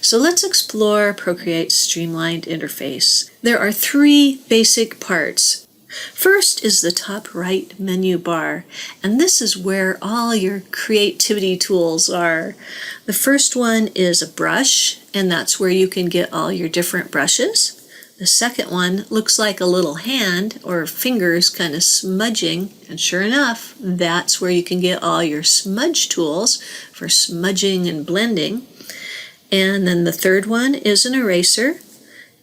So let's explore Procreate's streamlined interface. There are three basic parts. First is the top right menu bar, and this is where all your creativity tools are. The first one is a brush, and that's where you can get all your different brushes. The second one looks like a little hand or fingers kind of smudging, and sure enough, that's where you can get all your smudge tools for smudging and blending. And then the third one is an eraser,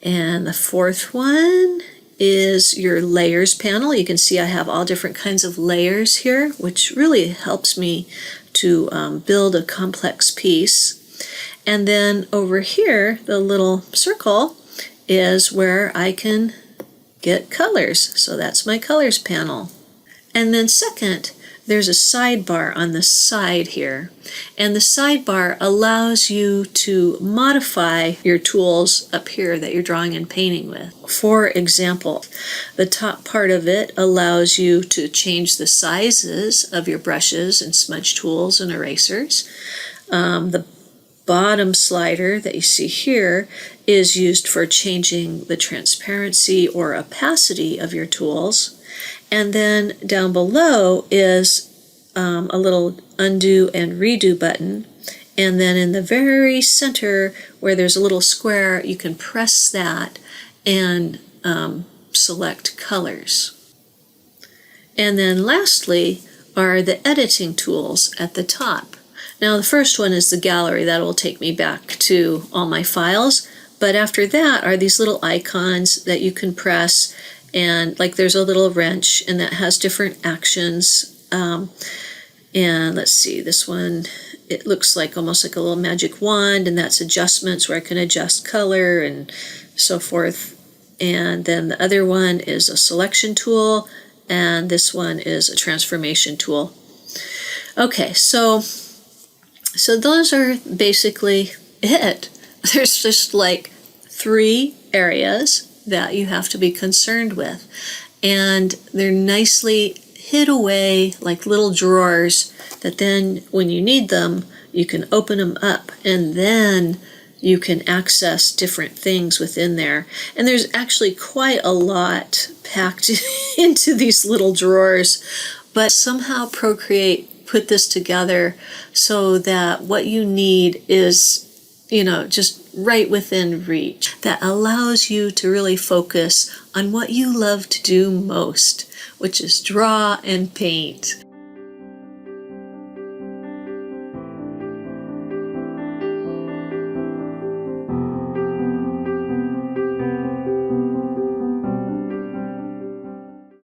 and the fourth one is your layers panel. You can see I have all different kinds of layers here, which really helps me to build a complex piece. And then over here, the little circle is where I can get colors. So that's my colors panel. And then second, there's a sidebar on the side here. And the sidebar allows you to modify your tools up here that you're drawing and painting with. For example, the top part of it allows you to change the sizes of your brushes and smudge tools and erasers. The bottom slider that you see here is used for changing the transparency or opacity of your tools. And then down below is a little undo and redo button. And then in the very center where there's a little square, you can press that and select colors. And then lastly are the editing tools at the top. Now the first one is the gallery. That will take me back to all my files. But after that are these little icons that you can press, and like there's a little wrench and that has different actions. And let's see, this one, it looks like almost like a little magic wand, and that's adjustments where I can adjust color and so forth. And then the other one is a selection tool, and this one is a transformation tool. Okay, so those are basically it. There's just like three areas that you have to be concerned with, and they're nicely hid away like little drawers that then when you need them you can open them up, and then you can access different things within there. And there's actually quite a lot packed into these little drawers, but somehow Procreate put this together so that what you need is, just right within reach. That allows you to really focus on what you love to do most, which is draw and paint.